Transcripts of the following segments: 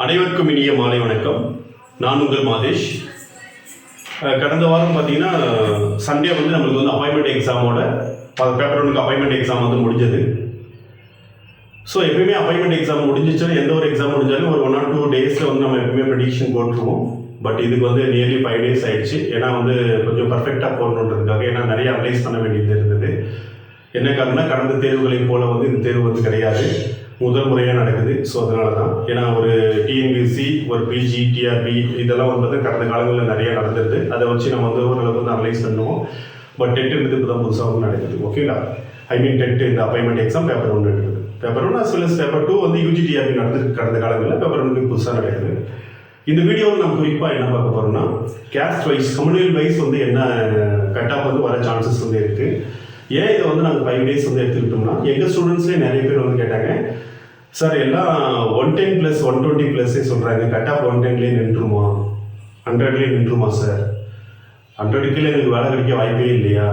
அனைவருக்கும் இனிய மாலை வணக்கம். நான் உங்கள் மாதேஷ். கடந்த வாரம் பார்த்தீங்கன்னா சண்டே வந்து நம்மளுக்கு வந்து அப்பாயின்மெண்ட் எக்ஸாமோட பேப்பர் ஒன்றுக்கு அப்பாயின்மெண்ட் எக்ஸாம் வந்து முடிஞ்சது. ஸோ எப்பயுமே அப்பாயின்மெண்ட் எக்ஸாம் முடிஞ்சிச்சுன்னா எந்த ஒரு எக்ஸாம் முடிஞ்சாலும் ஒரு 1 or 2 டேஸில் வந்து நம்ம எப்பவுமே ப்ரெடிக்ஷன் போட்டுருவோம். பட் இதுக்கு வந்து நியர்லி 5 days ஆயிடுச்சு. ஏன்னா வந்து கொஞ்சம் பர்ஃபெக்டாக போடணுன்றதுக்காக, ஏன்னா நிறைய அனலைஸ் பண்ண வேண்டியது இருந்தது. என்ன காரணம்னா கடந்த தேர்வுகளைப் போல வந்து இந்த தேர்வு வந்து கிடையாது, முதல் முறையாக நடக்குது. ஸோ அதனால தான், ஏன்னா ஒரு டிஎன்பிசி, ஒரு பிஜி, டிஆர்பி இதெல்லாம் வந்து கடந்த காலங்களில் நிறைய நடந்துருது. அதை வச்சு நம்ம வந்து ஓரளவுக்கு வந்து அனலைஸ் பண்ணுவோம். பட் டென்ட் இப்போ தான் புதுசாக வந்து நடக்குது. ஓகேங்களா? டென்ட் இந்த அப்பாயின்மெண்ட் எக்ஸாம் பேப்பர் 1 இருக்குது. Paper 1 as well as paper 2 வந்து யூஜி டிஆர்பி நடந்துருக்கு கடந்த காலங்களில். பேப்பர் 1 புதுசாக நடக்குது. இந்த வீடியோவில் நம்ம குறிப்பாக என்ன பார்க்க போகிறோம்னா, கேஸ்ட் வைஸ், கம்யூனல் வைஸ் வந்து என்ன கட் ஆஃப் வந்து வர சான்சஸ் வந்து இருக்குது. ஏன் இதை வந்து நாங்கள் 5 days வந்து எடுத்துக்கிட்டோம்னா, எங்கள் ஸ்டூடெண்ட்ஸ்லேயே நிறைய பேர் வந்து கேட்டாங்க, சார் எல்லாம் 110+, 120+ஏ சொல்கிறாங்க, கட் ஆஃப் 110லேயே நின்றுமா, 100லேயே நின்றுமா சார், 100க்கு எனக்கு வேலை கிடைக்க வாய்ப்பே இல்லையா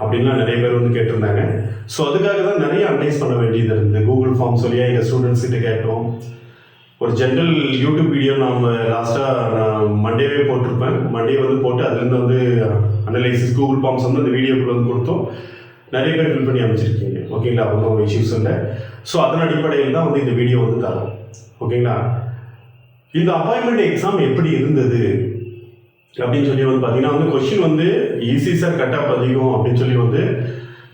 அப்படின்லாம் நிறைய பேர் வந்து கேட்டிருந்தாங்க. ஸோ அதுக்காக தான் நிறைய அனலைஸ் பண்ண வேண்டியது இருந்தது. கூகுள் ஃபார்ம்ஸ் வழியாக எங்கள் ஸ்டூடெண்ட்ஸ் கிட்ட கேட்டோம். ஒரு ஜென்ரல் யூடியூப் வீடியோ நம்ம நான் மண்டேவே போட்டிருப்பேன். மண்டே வந்து போட்டு அதுலேருந்து வந்து அனலைசிஸ் கூகுள் ஃபார்ம்ஸ் வந்து அந்த வீடியோக்குள்ள வந்து கொடுத்தோம். நிறைய பேர் ஃபில் பண்ணி அமைச்சிருக்கீங்க. ஓகேங்களா? ஒன்றும் இஷ்யூஸ் இல்லை. ஸோ அதன் அடிப்படையில் தான் வந்து இந்த வீடியோ வந்து தரோம். ஓகேங்களா? இந்த அப்பாயின்மெண்ட் எக்ஸாம் எப்படி இருந்தது அப்படின்னு சொல்லி வந்து பார்த்தீங்கன்னா வந்து கொஷின் வந்து ஈஸி சார், கட் ஆஃப் அதிகம் அப்படின்னு சொல்லி வந்து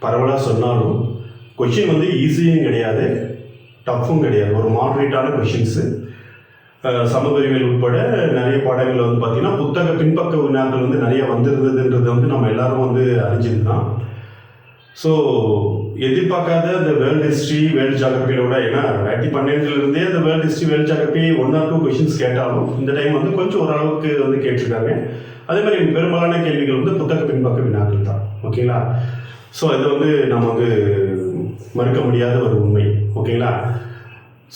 பரவலாக சொன்னாலும், கொஷின் வந்து ஈஸியும் கிடையாது, டஃப்பும் கிடையாது. ஒரு மாடரேட்டான கொஷின்ஸு. சமபரிவியல் உட்பட நிறைய பாடங்கள் வந்து பார்த்தீங்கன்னா புத்தக பின்பக்க வினாக்கள் வந்து நிறைய வந்திருந்ததுன்றது வந்து நம்ம எல்லாரும் வந்து அறிஞ்சது தான். ஸோ எதிர்பார்க்காத இந்த வேர்ல்டு ஹிஸ்ட்ரி, வேர்ல்டு ஜாகிரபியோட, ஏன்னா 2012 அந்த world history, world geography 1 or 2 questions கேட்டாலும் இந்த டைம் வந்து கொஞ்சம் ஓரளவுக்கு வந்து கேட்டிருக்காங்க. அதே மாதிரி பெரும்பாலான கேள்விகள் வந்து புத்தக பின்பக்க வினாக்கள் தான். ஓகேங்களா? ஸோ இது வந்து நம்ம வந்து மறுக்க முடியாத ஒரு உண்மை. ஓகேங்களா?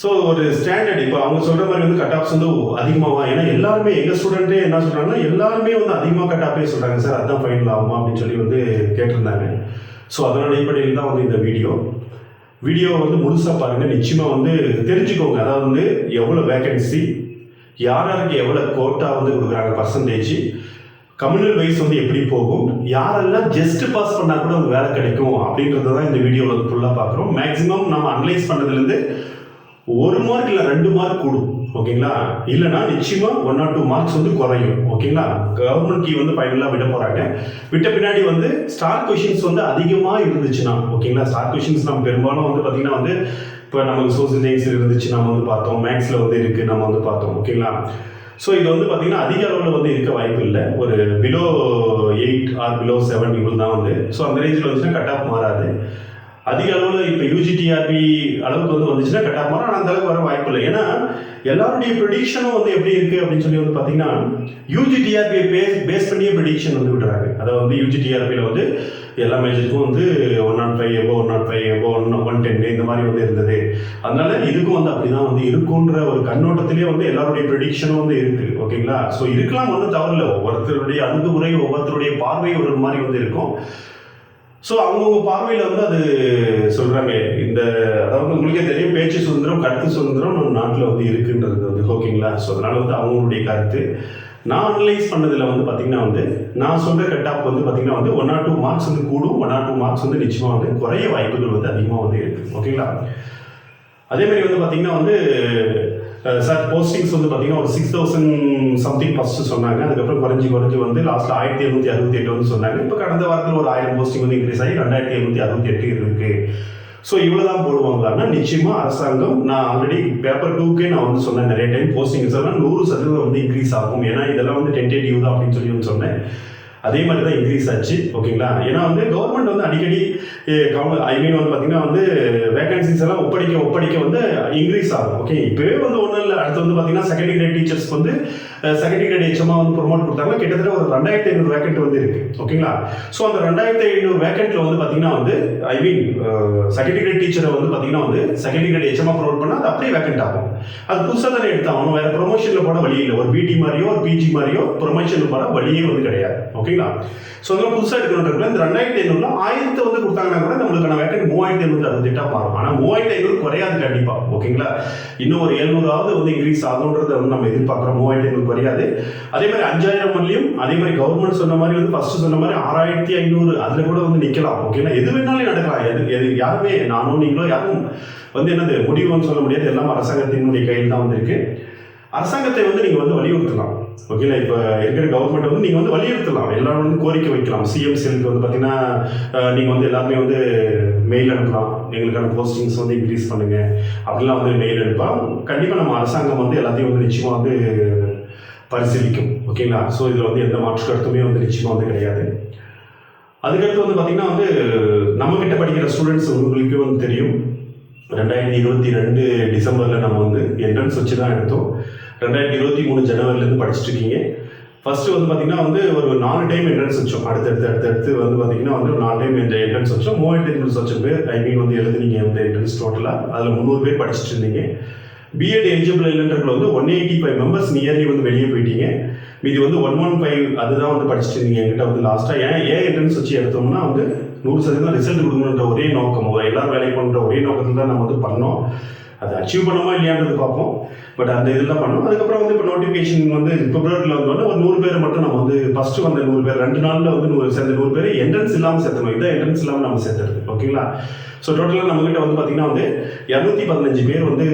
ஸோ ஒரு ஸ்டாண்டர்ட், இப்போ அவங்க சொல்கிற மாதிரி வந்து கட் ஆஃப்ஸ் வந்து அதிகமாகவா, ஏன்னா எல்லாருமே எங்கள் ஸ்டூடெண்ட்டே என்ன சொல்கிறாங்கன்னா, எல்லாருமே வந்து அதிகமாக கட் ஆஃபே சொல்கிறாங்க சார், அதுதான் ஃபைனல் ஆகுமா அப்படின்னு சொல்லி வந்து கேட்டிருந்தாங்க. ஸோ அதனோட அடிப்படையில் தான் வந்து இந்த வீடியோ வந்து முழுசாக பாருங்கள். நிச்சயமாக வந்து தெரிஞ்சுக்கோங்க. அதாவது வந்து எவ்வளோ வேகன்சி, யாருக்கு எவ்வளோ கோட்டா வந்து கொடுக்குறாங்க, பர்சன்டேஜ், கம்யூனல் வைஸ் வந்து எப்படி போகும், யாரெல்லாம் ஜஸ்ட் பாஸ் பண்ணால் கூட அவங்க வேலை கிடைக்கும் அப்படின்றத தான் இந்த வீடியோவில் ஃபுல்லாக பார்க்குறோம். மேக்ஸிமம் நம்ம அனலைஸ் பண்ணதுலேருந்து 1 மார்க் இல்லை 2 மார்க் கூடும். ஓகேங்களா? இல்லைனா நிச்சயமாக 1 or 2 மார்க்ஸ் வந்து குறையும். ஓகேங்களா? கவர்மெண்ட் கீ வந்து ஃபைனலாக விட போகிறாங்க. விட்ட பின்னாடி வந்து ஸ்டார் கொஷின்ஸ் வந்து அதிகமாக இருந்துச்சுன்னா, ஓகேங்களா, ஸ்டார் கொஷின்ஸ் நம்ம பெரும்பாலும் வந்து பார்த்திங்கன்னா வந்து இப்போ நமக்கு சோசியல் சயின்ஸில் இருந்துச்சு, நம்ம வந்து பார்த்தோம், மேக்ஸில் வந்து இருக்குது, நம்ம வந்து பார்த்தோம். ஓகேங்களா? ஸோ இது வந்து பார்த்திங்கன்னா அதிக அளவில் வந்து இருக்க வாய்ப்பு இல்லை. ஒரு பிலோ 8 or below 7 இவ்வளோ தான் வந்து. ஸோ அந்த ரேஞ்சில் வந்துச்சுன்னா கட் ஆஃப் மாறாது. அதிக அளவில் இப்போ யூஜிடிஆர்பி அளவுக்கு வந்து வந்துச்சுன்னா கட் ஆஃப் மாறும். ஆனால் அந்த அளவுக்கு வர வாய்ப்பு இல்லை. ஏன்னா எல்லாருடைய ப்ரெடிக்ஷனும் வந்து எப்படி இருக்குது அப்படின்னு சொல்லி வந்து பார்த்தீங்கன்னா, யூஜிடிஆர்பியை பேஸ் பண்ணியே ப்ரெடிக்ஷன் வந்து விடுறாங்க. அதாவது வந்து யூஜிடிஆர்பியில் வந்து எல்லா மேஜருக்கும் வந்து 105 எபோ 105 எபோ 110 இந்த மாதிரி வந்து இருந்தது. அதனால இதுக்கும் வந்து அப்படி தான் வந்து இருக்குன்ற ஒரு கண்ணோட்டத்திலே வந்து எல்லாருடைய ப்ரெடிக்ஷனும் வந்து இருக்குது. ஓகேங்களா? ஸோ இருக்கலாம், வந்து தவறில்லை. ஒவ்வொருத்தருடைய அணுகுமுறை, ஒவ்வொருத்தருடைய பார்வை ஒரு மாதிரி வந்து இருக்கும். ஸோ அவங்கவுங்க பார்வையில் வந்து அது சொல்கிறாங்க. இந்த அதாவது உங்களுக்கே தெரியும், பேச்சு சுதந்திரம், கருத்து சுதந்திரம் நம்ம நாட்டில் வந்து இருக்குன்றது வந்து. ஓகேங்களா? ஸோ அதனால் வந்து அவங்களுடைய கருத்து நான் அனலைஸ் பண்ணதில் வந்து பார்த்திங்கன்னா வந்து நான் சொல்கிற கட் ஆஃப் வந்து பார்த்திங்கன்னா வந்து 1 or 2 மார்க்ஸ் வந்து கூடும், 1 or 2 மார்க்ஸ் வந்து நிச்சயமாக வந்து குறைய வாய்ப்புகள் வந்து அதிகமாக வந்து இருக்குது. ஓகேங்களா? அதேமாதிரி வந்து பார்த்திங்கன்னா வந்து சார் போஸ்டிங்ஸ் வந்து பார்த்திங்கன்னா ஒரு 6,000 சம்திங் ஃபஸ்ட்டு சொன்னாங்க. அதுக்கப்புறம் குறைஞ்சி வந்து லாஸ்ட்டில் 1768 வந்து சொன்னாங்க. இப்போ கடந்த வாரத்தில் ஒரு 1000 போஸ்டிங் வந்து இன்க்ரீஸ் ஆகி 2768 இருக்குது. ஸோ இவ்வளோ தான் போடுவாங்கன்னா நிச்சயமாக அரசாங்கம், நான் ஆல்ரெடி பேப்பர் 2க்கே நான் வந்து சொன்னேன் நிறைய டைம், போஸ்டிங்ஸ் எல்லாம் 100% வந்து இன்க்ரீஸ் ஆகும். ஏன்னா இதெல்லாம் வந்து டென்டேட்டிவ் தான் அப்படின்னு சொல்லி வந்து சொன்னேன். அதே மாதிரி தான் இன்க்ரீஸ் ஆச்சு. ஓகேங்களா? ஏன்னா வந்து கவர்மெண்ட் வந்து அடிக்கடி வந்து பார்த்தீங்கன்னா வந்து வேகன்சிஸ் எல்லாம் ஒப்படைக்க வந்து இன்க்ரீஸ் ஆகும். ஓகே, இப்போவே வந்து ஒன்றும் இல்லை. அடுத்து வந்து பார்த்தீங்கன்னா செகண்டரி கிரேட் டீச்சர்ஸ்க்கு வந்து செகண்டரி கிரேட் ஹெச்எம்மாக வந்து ப்ரொமோட் கொடுத்தாங்க. கிட்டத்தட்ட ஒரு 2500 வேக்கண்ட் வந்து இருக்கு. ஓகேங்களா? ஸோ அந்த 2500 வேக்கண்ட்ல வந்து பார்த்தீங்கன்னா வந்து ஐ மீன் செகண்டரி கிரேட் டீச்சரை வந்து பார்த்தீங்கன்னா வந்து செகண்டரி கிரேட் ஹெச்எம்மாக ப்ரொமோட் பண்ணால் அது அப்படியே வேக்கண்ட் ஆகும். அது புதுசாக தானே எடுத்தாகணும். வேற ப்ரொமோஷனில் போட வழி இல்லை. ஒரு பிடி மாதிரியோ ஒரு பிஜி மாதிரியோ ப்ரொமோஷனில் போட வழியே வந்து கிடையாது. ஓகேங்களா? ஸோ அதெல்லாம் புதுசாக எடுக்கணுன்றதுல இந்த 2500 1000 வந்து கொடுத்தாங்கன்னா கூட நம்மளுக்கான வேக்கண்ட் 3568 மாறும். ஆனால் 3500 குறையாது கண்டிப்பாக. ஓகேங்களா? இன்னும் ஒரு 700ஆவது வந்து இன்க்ரீஸ் ஆகுன்றதை வந்து நம்ம எதிர்பார்க்குறோம். 3500 குறையாது. அதே மாதிரி 5000 வரலையும் அதே மாதிரி கவர்மெண்ட் சொன்ன மாதிரி வந்து ஃபர்ஸ்ட் சொன்ன மாதிரி 6500 அதில் கூட வந்து நிற்கலாம். ஓகேங்களா? எது வேணாலும் நடக்கலாம். எது யாருமே நானும் நீங்களோ யாரும் வந்து என்னது முடிவுன்னு சொல்ல முடியாது. எல்லாம் அரசாங்கத்தினுடைய கையில் தான் வந்து இருக்கு. அரசாங்கத்தை வந்து நீங்கள் வந்து வலியுறுத்தலாம். ஓகேங்களா? இப்போ இருக்கிற கவர்மெண்ட் வந்து நீங்கள் வந்து வலியுறுத்தலாம். எல்லாரும் வந்து கோரிக்கை வைக்கலாம். சிஎம் செல்லுக்கு வந்து பார்த்தீங்கன்னா நீங்கள் வந்து எல்லாருமே வந்து மெயில் அனுப்பலாம். எங்களுக்கான போஸ்டிங்ஸ் வந்து இன்க்ரீஸ் பண்ணுங்க அப்படிலாம் வந்து மெயில் அனுப்பலாம். கண்டிப்பாக நம்ம அரசாங்கம் வந்து எல்லாத்தையும் வந்து நிச்சயமாக வந்து பரிசீலிக்கும். ஓகேங்களா? ஸோ இதில் வந்து எந்த மாற்று கருத்துமே வந்து நிச்சயமாக வந்து கிடையாது. அதுக்கடுத்து வந்து பார்த்தீங்கன்னா வந்து நம்மக்கிட்ட படிக்கிற ஸ்டூடெண்ட்ஸ் உங்களுக்கு வந்து தெரியும். 2022 டிசம்பரில் நம்ம வந்து என்ட்ரன்ஸ் வச்சு தான் எடுத்தோம். 2023 ஜனவரிலேருந்து படிச்சுட்டு இருக்கீங்க. ஃபர்ஸ்ட் வந்து பார்த்தீங்கன்னா வந்து ஒரு 4 டைம் என்ட்ரன்ஸ் வச்சோம். அடுத்தடுத்து வந்து பார்த்தீங்கன்னா வந்து 4 டைம் என்ட்ரன்ஸ் வச்சோம். 3000 லட்சம் பேர் ஐ மீன் வந்து எழுதுனீங்க வந்து என்ட்ரன்ஸ் டோட்டலாக. அதில் 300 பேர் படிச்சுட்டு இருந்தீங்க. பிஎட் எலிஜிபிள் இல்லைன்றதுல வந்து 185 மெம்பர்ஸ் நியர்லி வந்து வெளியே போயிட்டீங்க. மீதி வந்து 115 அதுதான் வந்து படிச்சுட்டு இருந்தீங்க என்கிட்ட வந்து லாஸ்ட்டாக. ஏன் என்ட்ரன்ஸ் வச்சு எடுத்தோம்னா வந்து 100% ரிசல்ட் கொடுக்கணுன்ற ஒரே நோக்கம், எல்லாரும் வேலை பண்ணுற ஒரே நோக்கத்தில் தான் நம்ம வந்து பண்ணோம். அதை அச்சீவ் பண்ணோமா இல்லையான்றது பார்ப்போம். பட் அந்த இதெல்லாம் பண்ணோம். அதுக்கப்புறம் வந்து இப்போ நோட்டிஃபிகேஷன் வந்து பிப்ரவரியில் வந்தோடனே ஒரு 100 பேர் மட்டும் நம்ம வந்து ஃபர்ஸ்ட் வந்த 100 பேர் 2 நாளில் வந்து சேர்ந்த 100 பேர் என்ட்ரன்ஸ் இல்லாமல் சேர்த்தணும். இதான் என்ட்ரன்ஸ் இல்லாமல் நம்ம சேர்த்துறது. ஓகேங்களா? ஸோ டோட்டலாக நம்மகிட்ட வந்து பார்த்தீங்கன்னா வந்து 215 பேர் வந்து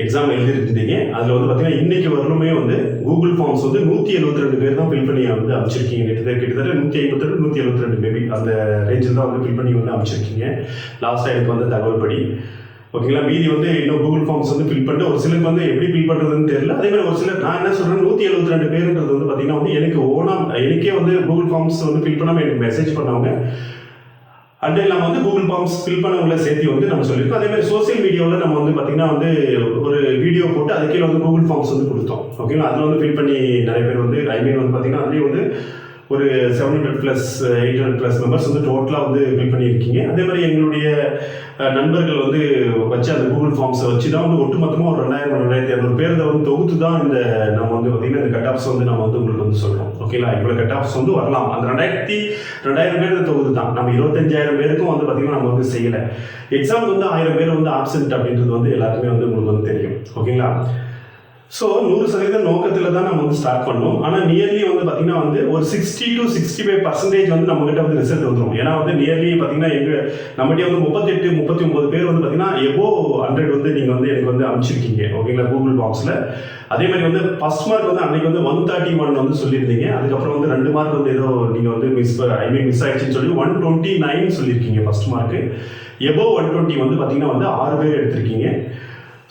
எக்ஸாம் எழுதிருந்தீங்க. அதில் வந்து பார்த்தீங்கன்னா இன்னைக்கு வரலுமே வந்து கூகுள் ஃபார்ம்ஸ் வந்து 172 பேர் தான் ஃபில் பண்ணி வந்து அமைச்சிருக்கீங்க. கிட்டத்தட்ட 152 172 மேபி அந்த ரேஞ்சில் தான் வந்து ஃபில் பண்ணி வந்து அமைச்சிருக்கீங்க லாஸ்ட்டாக எனக்கு வந்து தகவல் படி. ஓகேங்களா? மீதி வந்து இன்னும் கூகுள் ஃபார்ம்ஸ் வந்து ஃபில் பண்ணிட்டு ஒரு சிலருக்கு வந்து எப்படி ஃபில் பண்ணுறதுன்னு தெரியல. அதே மாதிரி ஒரு சிலர் நான் என்ன சொல்கிறேன் 172 பேருன்றது வந்து பார்த்தீங்கன்னா வந்து எனக்கே வந்து கூகுள் ஃபார்ம்ஸ் வந்து ஃபில் பண்ணாமல் எனக்கு மெசேஜ் பண்ணவங்க அண்ட் நம்ம வந்து கூகுள் ஃபார்ம்ஸ் ஃபில் பண்ணவங்கள சேர்த்து வந்து நம்ம சொல்லியிருக்கோம். அதே மாதிரி சோசியல் மீடியாவில் நம்ம வந்து பார்த்தீங்கன்னா வந்து ஒரு வீடியோ போட்டு அது கீழே வந்து கூகுள் ஃபார்ம்ஸ் வந்து கொடுத்தோம். ஓகேங்களா? அதில் வந்து ஃபில் பண்ணி நிறைய பேர் வந்து ஐ மீன் வந்து பார்த்தீங்கன்னா அதுலேயும் வந்து ஒரு 700+ 800+ மெம்பர்ஸ் வந்து டோட்டலாக வந்து ஃபில் பண்ணியிருக்கீங்க. அதே மாதிரி எங்களுடைய நண்பர்கள் வந்து வச்சு அந்த கூகுள் ஃபார்ம்ஸை வச்சு தான் வந்து ஒட்டுமொத்தமாக ஒரு 2000-2200 பேர் வந்து தொகுத்து தான் இந்த நம்ம வந்து பார்த்தீங்கன்னா இந்த கட் ஆஃப்ஸ் வந்து நம்ம வந்து உங்களுக்கு வந்து சொல்கிறோம். ஓகேங்களா? இவ்வளோ கட் ஆஃப்ஸ் வந்து வரலாம். அந்த 2000 பேர் தொகுத்து தான். நம்ம 25,000 பேருக்கும் வந்து பார்த்தீங்கன்னா நம்ம வந்து செய்யலை. எக்ஸாம் வந்து 1000 பேர் வந்து ஆப்சென்ட் அப்படின்றது வந்து எல்லாருக்குமே வந்து உங்களுக்கு வந்து தெரியும். ஓகேங்களா? ஸோ 100% நோக்கத்தில் தான் நம்ம வந்து ஸ்டார்ட் பண்ணோம். ஆனால் நியர்லி வந்து பார்த்தீங்கன்னா வந்து ஒரு 60 to 65% வந்து நம்மகிட்ட வந்து ரிசல்ட் வந்துடும். ஏன்னா வந்து நியர்லி பார்த்தீங்கன்னா நம்மகிட்ட வந்து 38-39 பேர் வந்து பார்த்தீங்கன்னா எபோ 100 வந்து நீங்கள் வந்து எனக்கு வந்து அனுப்பிச்சிருக்கீங்க. ஓகேங்களா? கூகுள் பாக்ஸில். அதே மாதிரி வந்து ஃபர்ஸ்ட் மார்க் வந்து அன்றைக்கி வந்து 131 வந்து சொல்லியிருந்தீங்க. அதுக்கப்புறம் வந்து 2 மார்க் வந்து ஏதோ நீங்கள் வந்து மிஸ் ஆயிடுச்சுன்னு சொல்லி 129 சொல்லியிருக்கீங்க ஃபர்ஸ்ட் மார்க்கு. எபோ 120 வந்து பார்த்தீங்கன்னா வந்து 6 பேர் எடுத்திருக்கீங்க.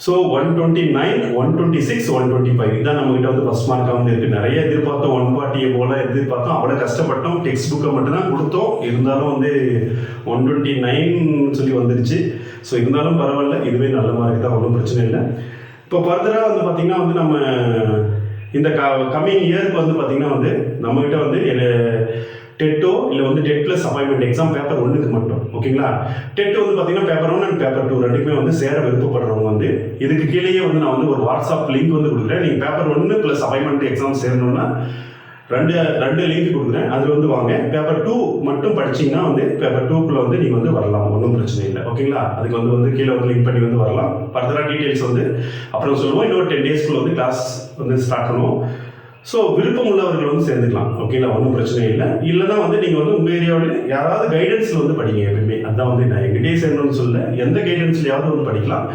ஸோ 129, 126, 125 இதுதான் நம்மகிட்ட வந்து ஃபர்ஸ்ட் மார்க்காக வந்து இருக்குது. நிறைய எதிர்பார்த்தோம் 140 போல் எதிர்பார்த்தோம். அவ்வளோ கஷ்டப்பட்டோம். டெக்ஸ்ட் புக்கை மட்டும்தான் கொடுத்தோம். இருந்தாலும் வந்து 129 சொல்லி வந்துருச்சு. ஸோ இருந்தாலும் பரவாயில்ல, இதுவே நல்ல மார்க் தான், ஒன்றும் பிரச்சனை இல்லை. இப்போ ஃபர்தராக வந்து பார்த்திங்கன்னா வந்து நம்ம இந்த கம்மிங் இயருக்கு வந்து பார்த்திங்கன்னா வந்து நம்மகிட்ட வந்து டெட்டோ இல்லை வந்து TET plus appointment exam paper 1க்கு மட்டும். ஓகேங்களா? டெட் வந்து பார்த்தீங்கன்னா பேப்பர் 1 அண்ட் பேப்பர் 2 ரெண்டுக்குமே வந்து சேர விருப்பப்படுறவங்க வந்து இதுக்கு கீழேயே வந்து நான் வந்து ஒரு வாட்ஸ்அப் லிங்க் வந்து கொடுக்குறேன். நீங்கள் பேப்பர் 1 ப்ளஸ் அப்பாயின்மெண்ட் எக்ஸாம் சேரணும்னா ரெண்டு லிங்க் கொடுக்குறேன். அதில் வந்து வாங்க. பேப்பர் 2 மட்டும் படிச்சிங்கன்னா வந்து பேப்பர் 2க்குள்ளே வந்து நீங்கள் வந்து வரலாம், ஒன்றும் பிரச்சனை இல்லை. ஓகேங்களா? அதுக்கு வந்து கீழே வந்து லிங்க் பண்ணி வந்து வரலாம். ஃபர்தராக டீட்டெயில்ஸ் வந்து அப்புறம் சொல்லுவோம். இன்னொரு 10 டேஸ்க்குள்ளே வந்து கிளாஸ் வந்து ஸ்டார்ட் பண்ணுவோம். ஸோ விருப்பம் உள்ளவர்கள் வந்து சேர்ந்துக்கலாம். ஓகேங்களா? ஒன்றும் பிரச்சனை இல்லை. இல்லைனா வந்து நீங்கள் வந்து உங்கள் ஏரியாவில் யாராவது கைடன்ஸில் வந்து படிங்க. எப்பவுமே அதுதான் வந்து நான் எங்கிட்டே சேர்ந்தோம்னு சொல்ல, எந்த கைடன்ஸ்லையாவது வந்து படிக்கலாம்.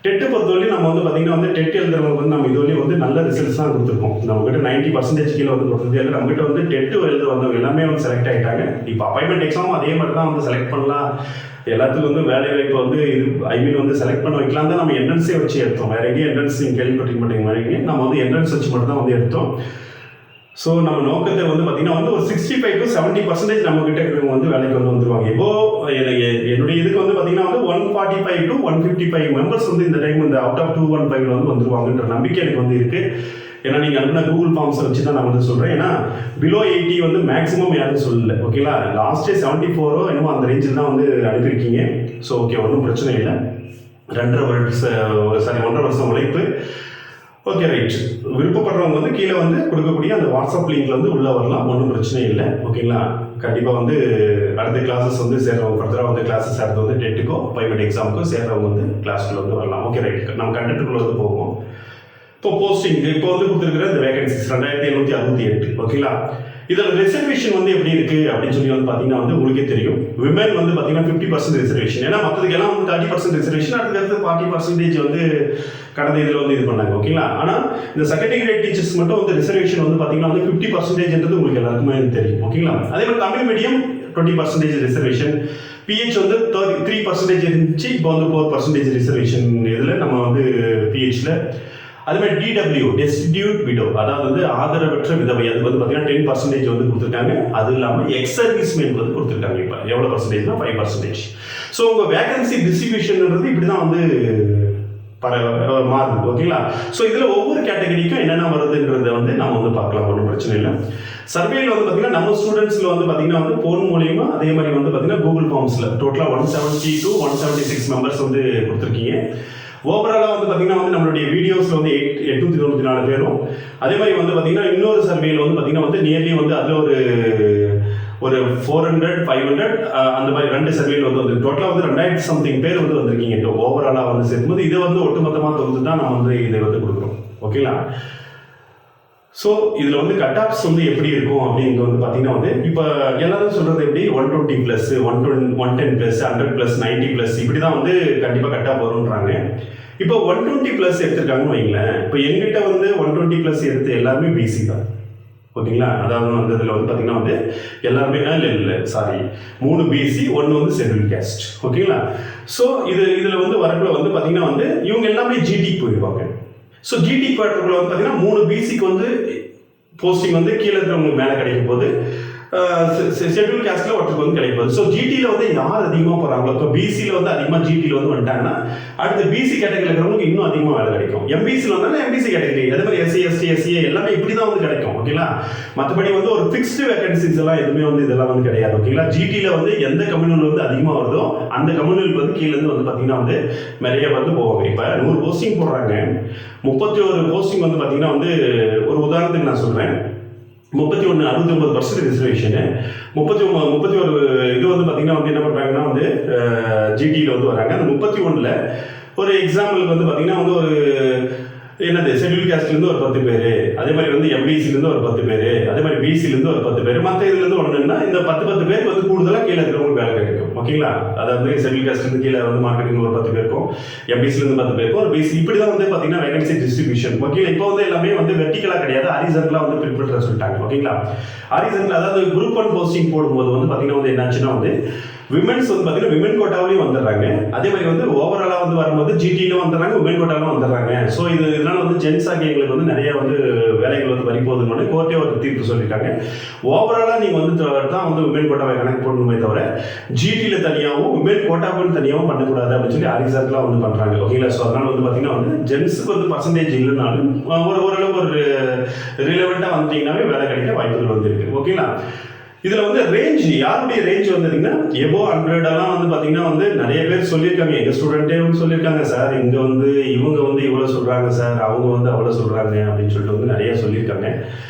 டெட்டை பொறுத்தவரையும் நம்ம வந்து பார்த்தீங்கன்னா வந்து டெட் எழுதுறவங்க வந்து நம்ம இதுவரையும் வந்து நல்ல ரிசல்ட்ஸ் தான் கொடுத்துருக்கோம். நம்மகிட்ட 90% கீழே வந்து கொடுத்தது இல்லை. நம்மகிட்ட வந்து டெட்டு எழுத வந்தவங்க எல்லாமே வந்து செலக்ட் ஆகிட்டாங்க. இப்போ அப்பாயின்மெண்ட் எக்ஸாமும் அதே மாதிரி தான் வந்து செலக்ட் பண்ணலாம். எல்லாத்துக்கும் வந்து வேலை வாய்ப்பு வந்து வந்து செலக்ட் பண்ண வைக்கலாம் தான் நம்ம என்ட்ரன்ஸே வச்சு எடுத்தோம். வேற எங்கேயும் என்ட்ரன்ஸ் நீங்கள் கேள்விப்பட்டிருக்க மாட்டேங்க. நம்ம வந்து என்ட்ரன்ஸ் வச்சு மட்டும் தான் வந்து எடுத்தோம். ஸோ நம்ம நோக்கத்தை வந்து பார்த்தீங்கன்னா வந்து ஒரு 65 to 70% நம்ம கிட்ட இருக்கிறவங்க வந்து வேலைக்கு வந்து வந்துருவாங்க. இப்போ என்னுடைய இதுக்கு வந்து பார்த்தீங்கன்னா வந்து 145 to 155 மெம்பர்ஸ் வந்து இந்த டைம் இந்த அவுட் ஆஃப் 215 வந்து வந்துருவாங்கன்ற நம்பிக்கை எனக்கு வந்து இருக்கு. ஏன்னா நீங்கள் அனுப்பின கூகுள் ஃபார்ம்ஸை வச்சு தான் நான் வந்து சொல்கிறேன். ஏன்னா பிலோ 80 வந்து மேக்ஸிமம் யாரும் சொல்லலை. ஓகேங்களா, லாஸ்ட்டே 74 என்னமோ அந்த ரேஞ்சில் தான் வந்து அனுப்பியிருக்கீங்க. ஸோ ஓகே, ஒன்றும் பிரச்சனை இல்லை. 1.5 வருஷம் உழைப்பு. Okay right. விருப்பப்படுறவங்க வந்து கீழே வந்து கொடுக்கக்கூடிய அந்த வாட்ஸ்அப் லிங்க்ல வந்து உள்ளே வரலாம், ஒன்றும் பிரச்சனை இல்லை. ஓகேங்களா, கண்டிப்பாக வந்து அடுத்த கிளாஸஸ் வந்து சேர்றவங்க ஃபர்தராக வந்து கிளாஸஸ் அடுத்து வந்து டெட்டுக்கோ அப்பாயின்மெண்ட் எக்ஸாமுக்கோ சேர்றவங்க வந்து கிளாஸ்க்குள்ள வந்து வரலாம். ஓகே ரைட், நம்ம கண்டென்ட்டுக்குள்ளே வந்து போவோம். இப்போ போஸ்டிங் இப்போ வந்து கொடுத்துருக்குற இந்த வேகன்சிஸ் 2768. ஓகேங்களா, இதில் ரிசர்வேஷன் வந்து எப்படி இருக்குது அப்படின்னு சொல்லி வந்து பார்த்தீங்கன்னா வந்து உங்களுக்கே தெரியும். விமன் வந்து பார்த்தீங்கன்னா 50% ரிசர்வேஷன். ஏன்னா மற்றதுக்கெல்லாம் வந்து 30% ரிசர்வேஷன், அடுத்தடுத்து 40% வந்து கடந்த இதில் வந்து இது பண்ணாங்க. ஓகேங்களா, ஆனால் இந்த செகண்டரி கிரேட் டீச்சர்ஸ் மட்டும் வந்து ரிசர்வேஷன் வந்து பார்த்தீங்கன்னா வந்து 50%ன்றது உங்களுக்கு எல்லாருக்குமே தெரியும். ஓகேங்களா, அதே மாதிரி தமிழ் மீடியம் 20% ரிசர்வேஷன், பிஹெச் வந்து 3% இருந்துச்சு, இப்போ வந்து 4% ரிசர்வேஷன் இதில் நம்ம வந்து பிஹெச்சில். அதே மாதிரி டிடபிள்யூ டெஸ்டிடியூட் விடோ, அதாவது வந்து ஆதரவற்ற விதவை, அது வந்து பார்த்தீங்கன்னா 10% வந்து கொடுத்துருக்காங்க. அது இல்லாமல் எக்ஸ் சர்வீஸ்மேன் வந்து கொடுத்துருக்காங்க. இப்போ எவ்வளோ பர்சன்டேஜ்னா 5%. ஸோ உங்கள் வேகன்சி டிஸ்ட்ரிபியூஷன்ன்றது இப்படி தான் வந்து மாறுது. ஓகேங்களா, ஸோ இதில் ஒவ்வொரு கேட்டகரிக்கும் என்னென்ன வருதுன்றதை வந்து நம்ம வந்து பார்க்கலாம், ஒன்றும் பிரச்சனை இல்லை. சர்வேல வந்து பார்த்தீங்கன்னா நம்ம ஸ்டூடெண்ட்ஸில் வந்து பார்த்தீங்கன்னா வந்து ஃபோன் மூலியமாக, அதே மாதிரி வந்து பார்த்தீங்கன்னா கூகுள் ஃபார்ம்ஸில் டோட்டலாக 170 to 176 மெம்பர்ஸ் வந்து கொடுத்துருக்கீங்க. ஓவராலாக வந்து பார்த்தீங்கன்னா வந்து நம்மளுடைய வீடியோஸில் வந்து 894 பேரும், அதே மாதிரி வந்து பார்த்தீங்கன்னா இன்னொரு சர்வேயில் வந்து பார்த்தீங்கன்னா வந்து நியர்லி வந்து அதில் ஒரு 400 500 அந்த மாதிரி 2 சர்வேயில் வந்து டோட்டலாக வந்து 2000 சம்திங் பேர் வந்து வந்திருக்கீங்க. ஓவராலாக வந்து சேர்க்கும்போது இதை வந்து ஒட்டுமொத்தமாக தொகுத்து தான் நம்ம வந்து இதை வந்து கொடுக்குறோம். ஓகேங்களா, ஸோ இதில் வந்து கட் ஆஃப்ஸ் வந்து எப்படி இருக்கும் அப்படிங்கிறது வந்து பார்த்தீங்கன்னா வந்து இப்போ எல்லாரும் சொல்கிறது எப்படி 120+, 110+, 100+, 90+, இப்படி தான் வந்து கண்டிப்பாக கட் ஆஃப் வரும்ன்றாங்க. இப்போ 120+ எடுத்திருக்காங்கன்னு வைங்களேன். இப்போ எங்கிட்ட வந்து 120+ எடுத்து எல்லாருமே பிசி தான். ஓகேங்களா, அதாவது வந்து இதில் வந்து பார்த்தீங்கன்னா வந்து எல்லாருமே இல்லை சாரி 3 பிசி, 1 வந்து ஷெட்யூல் கேஸ்ட். ஓகேங்களா, ஸோ இதில் வந்து வரக்குள்ள வந்து பார்த்தீங்கன்னா வந்து இவங்க எல்லாமே ஜிடி போயிடுவாங்க. ஸோ ஜிடி குவார்டருக்குள்ள வந்து பார்த்தீங்கன்னா 3 பிசிக்கு வந்து போஸ்டிங் வந்து கீழே இருக்கிறவங்களுக்கு மேலே கிடைக்கும் போது ஷெட்யூல் கேஸ்ட்ல ஒருத்தருக்கு வந்து கிடைக்கும். ஸோ ஜிடியில் வந்து யார் அதிகமாக போகிறாங்களோ, இப்போ பிசியில் வந்து அதிகமாக ஜிடியில் வந்து வந்துட்டாங்கன்னா அடுத்த பிசி கேட்டகரியில் இருக்கிறவங்களுக்கு இன்னும் அதிகமாக வேலை கிடைக்கும். எம்பிசியில் வந்தாலும் எம்பிசி கேட்டகரி, அதே மாதிரி எஸ்சி எஸ்டி எஸ்சிஏ எல்லாமே இப்படி தான் வந்து கிடைக்கும். ஓகேங்களா, மற்றபடி வந்து ஒரு ஃபிக்ஸ்டு வேகன்சிஸ் எல்லாம் எதுவுமே வந்து இதெல்லாம் வந்து கிடையாது. ஓகேங்களா, ஜிடியில் வந்து எந்த கம்யூனில் வந்து அதிகமாக வருதோ அந்த கம்யூனில் வந்து கீழேருந்து வந்து பார்த்தீங்கன்னா வந்து நிறைய வந்து போவாங்க. இப்போ 100 போஸ்டிங் போடுறாங்க, 31 போஸ்டிங் வந்து பார்த்தீங்கன்னா வந்து ஒரு உதாரணத்துக்கு நான் சொல்கிறேன், 31 69% ரிசர்வேஷனு, 31 இது வந்து பார்த்தீங்கன்னா வந்து என்ன பண்ணுறாங்கன்னா வந்து ஜிடியில் வந்து வராங்க. அந்த 31ல் ஒரு எக்ஸாம்பிளுக்கு வந்து பார்த்தீங்கன்னா வந்து ஒரு என்னது ஷெட்யூல் கேஸ்ட்லேருந்து ஒரு 10 பேர், அதே மாதிரி வந்து எம்பிசிலேருந்து ஒரு 10 பேர், அதே மாதிரி பிசிலேருந்து ஒரு 10 பேர், மற்ற இதுலேருந்து ஒன்றுன்னா இந்த 10 பேருக்கு வந்து கூடுதலாக கீழே இருக்கிறவங்களுக்கு வேலை கிடைக்கும். ஓகேங்களா, அதாவது ஷெட்யூல் கேஸ்ட்லேருந்து கீழே வந்து மார்க்கெட்டிங் ஒரு 10 பேருக்கும், எம்பிசிலேருந்து 10 பேருக்கும், ஒரு பிசி, இப்படி தான் வந்து பார்த்தீங்கன்னா வேகன்சி டிஸ்ட்ரிபியூஷன். ஓகேங்களா, இப்போ வந்து எல்லாமே வந்து வெர்டிகலாக கிடையாது, ஹாரிசான்டலாக வந்து பிரிப்பேர் சொல்லிட்டாங்க. ஓகேங்களா, ஹாரிசான்டல் அதாவது குரூப் 1 போஸ்டிங் போடும்போது வந்து பார்த்தீங்கன்னா வந்து என்னாச்சுன்னா வந்து விமென்ஸ் வந்து பார்த்தீங்கன்னா விமென் கோட்டாவிலையும் வந்துடுறாங்க, அதே மாதிரி வந்து ஓவராலாக வந்து வரும்போது ஜிடியிலும் வந்துடுறாங்க, விமென் கோட்டாவிலும் வந்துடுறாங்க. ஸோ இதனால வந்து ஜென்ஸ் ஆகியவங்களுக்கு வந்து நிறைய வந்து வேலைகள் வந்து வரிப்போகுதுன்னு கோர்ட்டே ஒரு தீர்ப்பு சொல்லியிருக்காங்க. ஓவராலாக நீங்கள் வந்து தான் வந்து விமென் கோட்டாவை கணக்கு போடணுமே தவிர ஜிடியில் தனியாகவும் விமென் கோட்டாவுன்னு தனியாகவும் பண்ணக்கூடாது அப்படின்னு சொல்லி ஹாரிசான்டலாக வந்து பண்ணுறாங்க. ஓகேங்களா, ஸோ அதனால் வந்து பார்த்தீங்கன்னா வந்து ஜென்ஸுக்கு வந்து பர்சன்டேஜ் இல்லைனாலும் ஓரளவுக்கு ஒரு ரிலவெண்ட்டாக வந்துட்டீங்கன்னாவே வேலை கிடைக்க வாய்ப்புகள் வந்து இருக்குது. ஓகேங்களா, இதில் வந்து ரேஞ்ச் யாருடைய ரேஞ்ச் வந்துட்டீங்கன்னா எபோ 100 வந்து பார்த்தீங்கன்னா வந்து நிறைய பேர் சொல்லியிருக்காங்க. எங்கள் ஸ்டூடெண்ட்டே வந்து சொல்லியிருக்காங்க, சார் இங்கே வந்து இவங்க வந்து இவ்வளோ சொல்கிறாங்க சார், அவங்க வந்து அவ்வளோ சொல்கிறாங்க அப்படின்னு சொல்லிட்டு வந்து நிறைய சொல்லியிருக்காங்க.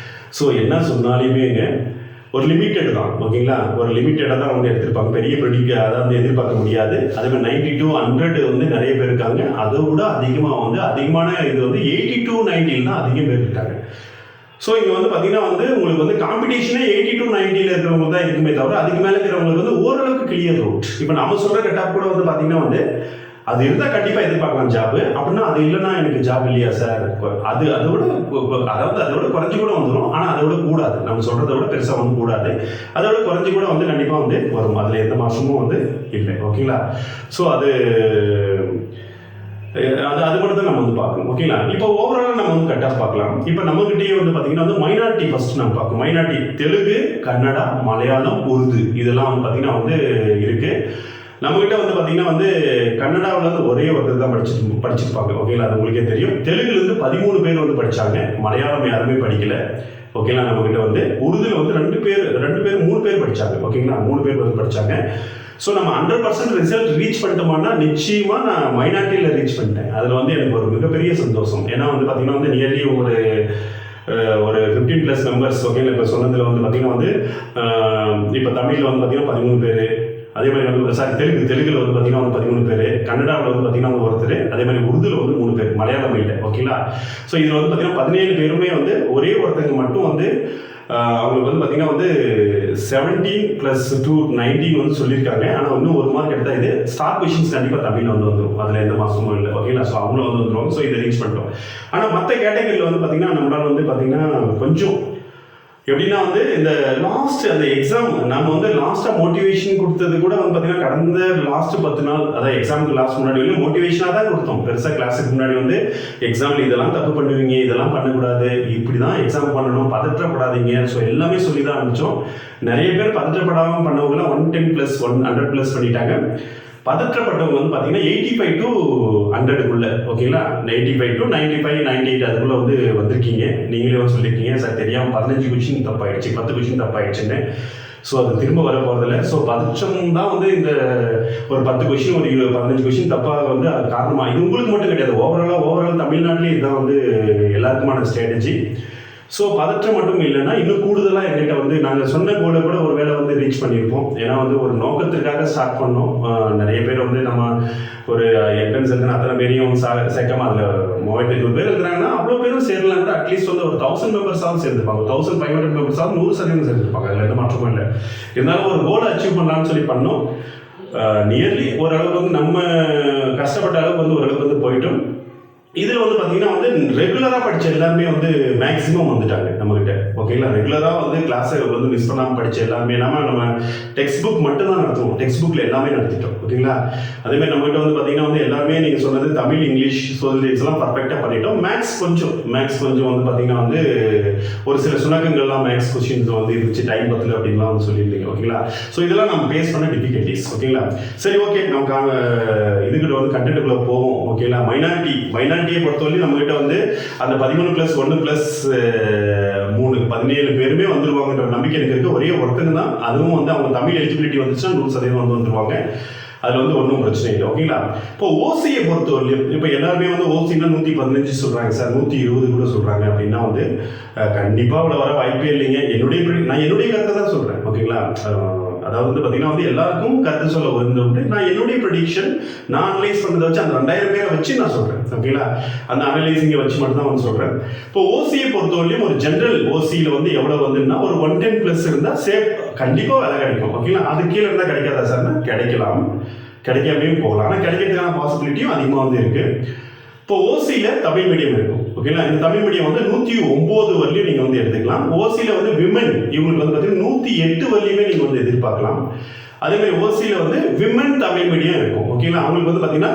ஸோ என்ன சொன்னாலுமேங்க ஒரு லிமிட்டட் தான். ஓகேங்களா, ஒரு லிமிட்டடாக தான் வந்து எடுத்திருப்பாங்க, பெரிய அதாவது எதிர்பார்க்க முடியாது. அதே மாதிரி 90 to 100 வந்து நிறைய பேர் இருக்காங்க. அதை விட அதிகமாக வந்து அதிகமான இது வந்து 80 to 90 தான் அதிகம் பேர் இருக்காங்க. ஸோ இங்கே வந்து பார்த்தீங்கன்னா வந்து உங்களுக்கு வந்து காம்படிஷனே 80 to 90 இருக்கிறவங்க தான் இருக்குமே தவிர அதுக்கு மேலே இருக்கிறவங்களுக்கு வந்து ஓரளவுக்கு கிளியர் ரூட். இப்போ நம்ம சொல்கிற கட்டாப் கூட வந்து பார்த்தீங்கன்னா வந்து அது இருந்தால் கண்டிப்பாக எதிர்பார்க்கலாம் ஜாப் அப்படின்னா, அது இல்லைன்னா எனக்கு ஜாப் இல்லையா சார், அதோட குறைஞ்சி கூட வந்துடும். ஆனால் அதை விட கூடாது, நம்ம சொல்கிறத விட பெருசாக வந்து கூடாது, அதோட குறைஞ்சி கூட வந்து கண்டிப்பாக வந்து வரும், அதில் எந்த மாற்றமும் வந்து இல்லை. ஓகேங்களா, ஸோ அது மட்டும் தான் நம்ம வந்து பார்க்கணும். ஓகேங்களா, இப்போ ஓவராலாக நம்ம வந்து கட் ஆஃப் பார்க்கலாம். இப்போ நம்மகிட்டயே வந்து பார்த்தீங்கன்னா வந்து மைனாரிட்டி ஃபர்ஸ்ட் நம்ம பார்க்கணும். மைனாரிட்டி தெலுங்கு, கன்னடா, மலையாளம், உருது இதெல்லாம் வந்து பார்த்தீங்கன்னா வந்து இருக்குது. நம்மகிட்ட வந்து பார்த்தீங்கன்னா வந்து கன்னடாவில் வந்து ஒரே ஒருத்தர் தான் படிச்சிருப்பாங்க. ஓகேங்களா, அது உங்களுக்கே தெரியும். தெலுங்குலேருந்து 13 பேர் வந்து படித்தாங்க. மலையாளம் யாருமே படிக்கல. ஓகேங்களா, நம்மகிட்ட வந்து உருதுல வந்து 3 பேர் படித்தாங்க. ஓகேங்களா, 3 பேர் வந்து படித்தாங்க. ஸோ நம்ம 100% ரிசல்ட் ரீச் பண்ணிட்டோம்னா நிச்சயமாக நான் மைனாரிட்டியில் ரீச் பண்ணிட்டேன். அதில் வந்து எனக்கு ஒரு மிகப்பெரிய சந்தோஷம். ஏன்னா வந்து பார்த்தீங்கன்னா வந்து நியர்லி ஒரு 15+ மெம்பர்ஸ். ஓகேங்களா, இப்போ சொன்னதில் வந்து பார்த்தீங்கன்னா வந்து இப்போ தமிழில் வந்து பார்த்தீங்கன்னா 13 பேர், அதே மாதிரி வந்து தெலுங்குல வந்து பார்த்தீங்கன்னா வந்து 13 பேர், கன்னடாவில் வந்து பார்த்தீங்கன்னா ஒருத்தர், அதே மாதிரி உருதுல வந்து 3 பேர், மலையாளம் இல்லை. ஓகேங்களா, ஸோ இதில் வந்து பார்த்தீங்கன்னா 17 பேருமே வந்து ஒரே ஒருத்தங்க மட்டும் வந்து அவங்களுக்கு வந்து பார்த்தீங்கன்னா வந்து 17+2 19 வந்து சொல்லியிருக்காங்க. ஆனால் இன்னும் ஒரு மார்க் எடுத்தால் இது ஸ்டார் கொஷின்ஸ் கண்டிப்பாக தமிழில் வந்து வந்துடும். அதில் எந்த மாசமும் இல்லை. ஓகேங்களா, ஸோ அவங்களும் வந்து வந்துடுவாங்க. ஸோ இதை ரீச் பண்ணிட்டோம். ஆனால் மற்ற கேட்டகரியில் வந்து பார்த்தீங்கன்னா நம்மளால் வந்து பார்த்தீங்கன்னா கொஞ்சம் எப்படின்னா வந்து இந்த அந்த எக்ஸாம் நம்ம வந்து லாஸ்ட்டாக மோட்டிவேஷன் கொடுத்தது கூட வந்து பார்த்தீங்கன்னா கடந்த லாஸ்ட் 10 நாள், அதாவது எக்ஸாமுக்கு லாஸ்ட் முன்னாடி வந்து மோட்டிவேஷனாக தான் கொடுத்தோம். பெருசாக கிளாஸுக்கு முன்னாடி வந்து எக்ஸாமில் இதெல்லாம் தப்பு பண்ணுவீங்க, இதெல்லாம் பண்ணக்கூடாது, இப்படி தான் எக்ஸாம் பண்ணணும், பதற்றப்படாதீங்க, ஸோ எல்லாமே சொல்லி தான் ஆரம்பித்தோம். நிறைய பேர் பதற்றப்படாமல் பண்ணவங்களாம் 110+, 100+ பண்ணிட்டாங்க. பதற்றப்பட்டவங்க வந்து பார்த்தீங்கன்னா 85 to 100க்குள்ள. ஓகேங்களா, 85 to 95, 98 அதுக்குள்ள வந்து வந்திருக்கீங்க. நீங்களே வந்து சொல்லியிருக்கீங்க, சார் தெரியாமல் 15 கொஷின் தப்பாயிடுச்சு, 10 கொஷின் தப்பாயிடுச்சுன்னு. ஸோ அது திரும்ப வர போகிறதில்ல. ஸோ பதற்றம் தான் வந்து இந்த ஒரு 10 கொஷின் ஒரு 15 கொஷின் தப்பாக வந்து அது காரணமாக. இது உங்களுக்கு மட்டும் கிடையாது, ஓவரால் தமிழ்நாட்டிலே இதுதான் வந்து எல்லாருக்குமான ஸ்ட்ராட்டஜி. ஸோ பதற்றம் மட்டும் இல்லைன்னா இன்னும் கூடுதலாக எங்கிட்ட வந்து நாங்கள் சொன்ன கோலை கூட ஒரு வேளை வந்து ரீச் பண்ணியிருப்போம். ஏன்னா வந்து ஒரு நோக்கத்திற்காக ஸ்டார்ட் பண்ணோம். நிறைய பேர் வந்து நம்ம ஒரு என்ட்ரன்ஸ் இருக்குன்னு அத்தனை பேரையும் சேர்க்காம அதில் 3500 பேர் இருக்கிறாங்கன்னா அவ்வளோ பேரும் சேரலாம் கூட. அட்லீஸ்ட் வந்து ஒரு 1000 மெம்பர்ஸாவது சேர்ந்துருப்பாங்க, 1500 மெம்பர்ஸாவது 100% சேர்ந்துருப்பாங்க. அதில் எந்த மாற்றமும் இல்லை. இருந்தாலும் ஒரு கோலை அச்சீவ் பண்ணலான்னு சொல்லி பண்ணோம். நியர்லி ஓரளவுக்கு வந்து நம்ம கஷ்டப்பட்ட அளவுக்கு வந்து ஓரளவுக்கு வந்து போயிட்டோம். இதில் வந்து பார்த்தீங்கன்னா வந்து ரெகுலராக படித்த எல்லாருமே வந்து மேக்ஸிமம் வந்துட்டாங்க நம்மகிட்ட. ஓகேங்களா, ரெகுலராக வந்து கிளாஸை வந்து மிஸ் பண்ணாமல் படித்த எல்லாருமே நம்ம டெக்ஸ்ட் புக் மட்டும்தான் நடத்துவோம். டெக்ஸ்ட் புக்கில் எல்லாமே நடத்திட்டோம். ஓகேங்களா, அதேமாதிரி நம்மகிட்ட வந்து பார்த்தீங்கன்னா வந்து எல்லாருமே நீங்கள் சொன்னது தமிழ், இங்கிலீஷ், சோசியல்ஸ்லாம் பர்ஃபெக்டாக பண்ணிட்டோம். மேக்ஸ் கொஞ்சம் வந்து பார்த்தீங்கன்னா வந்து ஒரு சில சுணக்கங்கள்லாம் மேக்ஸ் கொஸ்டின்ஸ் வந்து இருந்துச்சு, டைம் பத்தில் அப்படின்லாம் வந்து சொல்லியிருந்தீங்க. ஓகேங்களா, ஸோ இதெல்லாம் நம்ம பேஸ் பண்ண டிஃபிகல்ட்டிஸ். ஓகேங்களா, சரி ஓகே, நமக்காக இதுக்கிட்ட வந்து கண்டென்ட்டுக்குள்ளே போவோம். ஓகேங்களா, மைனாரிட்டியை பொறுத்தவரைக்கும் நம்மகிட்ட வந்து அந்த 13+1+3 17 பேருமே வந்துருவாங்கன்ற நம்பிக்கை எனக்கு இருக்கு. ஒரே ஒருத்தங்க தான், அதுவும் வந்து அவங்க தமிழ் எலிஜிபிலிட்டி வந்துச்சுன்னா 100% வந்து வந்துருவாங்க. அதில் வந்து ஒன்றும் பிரச்சனை இல்லை. ஓகேங்களா, இப்போ ஓசியை பொறுத்தவரையும் இப்போ எல்லாருமே வந்து ஓசின்னா 115 சொல்கிறாங்க சார், 120 கூட சொல்கிறாங்க. அப்படின்னா வந்து கண்டிப்பாக அவ்வளோ வர வாய்ப்பே இல்லைங்க. நான் என்னுடைய கருத்தை தான் சொல்கிறேன். ஓகேங்களா, அதாவது வந்து பார்த்தீங்கன்னா வந்து எல்லாருக்கும் கருத்து சொல்ல வந்து நான் என்னுடைய ப்ரெடிக்ஷன், நான் அனலைஸ் பண்ணதை வச்சு அந்த 2000 பேரை வச்சு நான் சொல்கிறேன். ஓகேங்களா, அந்த அனலைசிங்கை வச்சு மட்டும் தான் வந்து சொல்கிறேன். இப்போ ஓசியை பொறுத்தவரையும் ஒரு ஜென்ரல் ஓசியில் வந்து எவ்வளோ வந்துன்னா ஒரு 110+ இருந்தால் சேஃப், கண்டிப்பாக வேலை கிடைக்கும். ஓகேங்களா, அது கீழே இருந்தால் கிடைக்காதா சார்னா கிடைக்கலாம், கிடைக்காமையும் போகலாம். ஆனால் கிடைக்கிறதுக்கான பாசிபிலிட்டியும் அதிகமாக வந்து இருக்குது. இப்போ ஓசியில் தமிழ் மீடியம் இருக்கும். ஓகேங்களா, இந்த தமிழ் மீடியம் வந்து 109 வரலையும் நீங்கள் வந்து எடுத்துக்கலாம். ஓசியில் வந்து விமன் இவங்களுக்கு வந்து பார்த்தீங்கன்னா 108 வரலையுமே நீங்கள் வந்து எதிர்பார்க்கலாம். அதேமாதிரி ஓசியில் வந்து விமன் தமிழ் மீடியம் இருக்கும். ஓகேங்களா, அவங்களுக்கு வந்து பார்த்தீங்கன்னா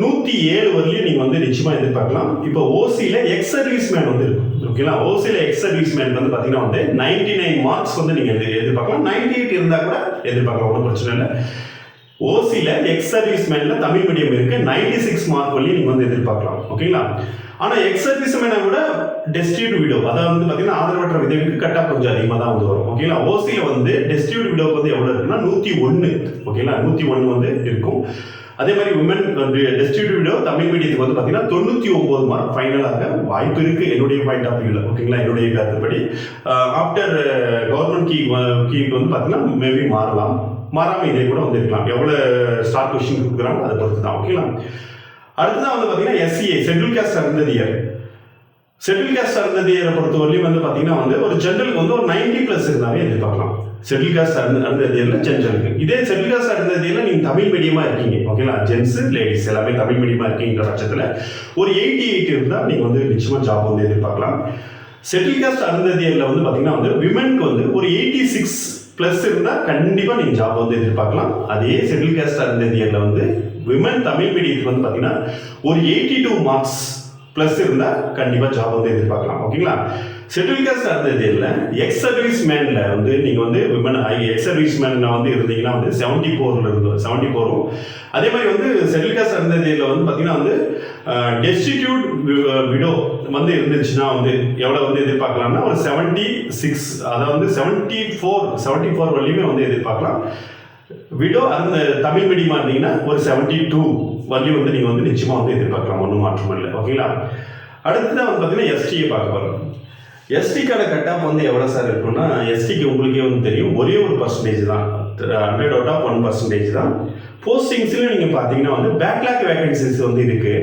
107 வரலையும் நீங்கள் வந்து நிச்சயமாக எதிர்பார்க்கலாம். இப்போ ஓசியில் எக்ஸ் சர்வீஸ் மேன் வந்து இருக்கும். ஓகேங்களா, ஓசியில் எக்ஸ் சர்வீஸ் மேன் வந்து பார்த்தீங்கன்னா வந்து 99 மார்க்ஸ் வந்து நீங்கள் எதிர்பார்க்கலாம். 98 இருந்தால் கூட எதிர்பார்க்கலாம், ஒன்றும் பிரச்சனை இல்லை. ஓசியில் எக்ஸ் சர்வீஸ் மேனில் தமிழ் மீடியம் இருக்குது, 96 மார்க் வரலையும் நீங்கள் வந்து எதிர்பார்க்கலாம். ஓகேங்களா, ஆனால் எக்ஸ் சர்வீஸ் மேனை விட டெஸ்டிடியூட் விடோ, அதாவது வந்து பார்த்தீங்கன்னா ஆதரவற்ற விதவிக்கு கட்டாக கொஞ்சம் அதிகமாக தான் வந்து வரும். ஓகேங்களா, ஓசியில் வந்து டெஸ்டிடியூட் விடோக்கு வந்து எவ்வளோ இருக்குன்னா 101. ஓகேங்களா, 101 வந்து இருக்கும். அதே மாதிரி விமன் டெஸ்டிடியூட் விடோ தமிழ் மீடியத்துக்கு வந்து பார்த்தீங்கன்னா 99 மார்க் ஃபைனலாக வாய்ப்பு இருக்குது, என்னுடைய பாயிண்ட் ஆஃப் வியூவில். ஓகேங்களா, என்னுடைய கருத்துப்படி ஆஃப்டர் கவர்மெண்ட் கீக்கு வந்து பார்த்தீங்கன்னா மேபி மாறாமல் இதே கூட வந்து இருக்கலாம். எவ்வளோ ஸ்டார் கொஸ்டின் கொடுக்குறாங்க அதை பொறுத்து தான். ஓகேங்களா, அடுத்ததான் வந்து பார்த்தீங்கன்னா SCA schedule caste Arunthathiyar. Schedule caste அருந்ததியரை பொறுத்தவரையும் வந்து பார்த்தீங்கன்னா வந்து ஒரு ஜென்ரலுக்கு வந்து ஒரு 90+ இருந்தாலே எதிர்பார்க்கலாம். ஷெட்யூல் காஸ்ட் அருந்ததியரில் ஜென்ரலுக்கு. இதே ஷெட்யூல் காஸ்ட் அருந்ததியரில் நீங்கள் தமிழ் மீடியமாக இருக்கீங்க. ஓகேங்களா, ஜென்ஸு லேடிஸ் எல்லாமே தமிழ் மீடியமாக இருக்கீங்கிற பட்சத்தில் ஒரு 88 இருந்தால் நீங்கள் வந்து நிச்சயமாக ஜாப் வந்து எதிர்பார்க்கலாம். ஷெட்யூல் காஸ்ட் அருந்ததியரில் வந்து பார்த்தீங்கன்னா வந்து விமனுக்கு வந்து ஒரு 86+ இருந்தால் கண்டிப்பாக நீங்கள் ஜாப் வந்து எதிர்பார்க்கலாம். அதே ஷெட்யூல் காஸ்ட் அருந்ததியரில் வந்து விமன் தமிழ் மீடியத்துக்கு வந்து பார்த்தீங்கன்னா ஒரு 82 மார்க்ஸ் ப்ளஸ் இருந்தால் கண்டிப்பாக ஜாப் வந்து எதிர்பார்க்கலாம். ஓகேங்களா, ஷெட்யூல் காஸ்ட் இருந்தது இல்லை, எக்ஸ் சர்வீஸ் மேனில் வந்து நீங்கள் வந்து விமன் எக்ஸ் சர்வீஸ் மேனில் வந்து இருந்தீங்கன்னா வந்து 74 இருந்தோம், 74. அதே மாதிரி வந்து ஷெட்யூல் காஸ்ட் இருந்ததில் வந்து பார்த்தீங்கன்னா வந்து டெஸ்டிடியூட் விடோ வந்து இருந்துச்சுன்னா வந்து எவ்வளோ வந்து எதிர்பார்க்கலாம்னா ஒரு 76, அதாவது வந்து 74 வரையுமே வந்து எதிர்பார்க்கலாம். விடோ அந்த தமிழ் மீடியமாக இருந்தீங்கன்னா ஒரு 72 வரையும் வந்து நீங்கள் வந்து நிச்சயமாக வந்து எதிர்பார்க்கலாம், ஒன்றும் மாற்றம் இல்லை. ஓகேங்களா? அடுத்ததான் வந்து பார்த்தீங்கன்னா எஸ்டியை பார்க்க போகிறோம். எஸ்டிக்கான கட்டாப் வந்து எவ்வளோ சார் இருக்குன்னா, எஸ்டிக்கு உங்களுக்கே வந்து தெரியும், ஒரே ஒரு பர்சன்டேஜ் தான், 100 அவுட் ஆஃப் 1% தான். போஸ்டிங்ஸில் நீங்கள் பார்த்தீங்கன்னா வந்து பேக்லாக் வேகன்சிஸ் வந்து இருக்குது.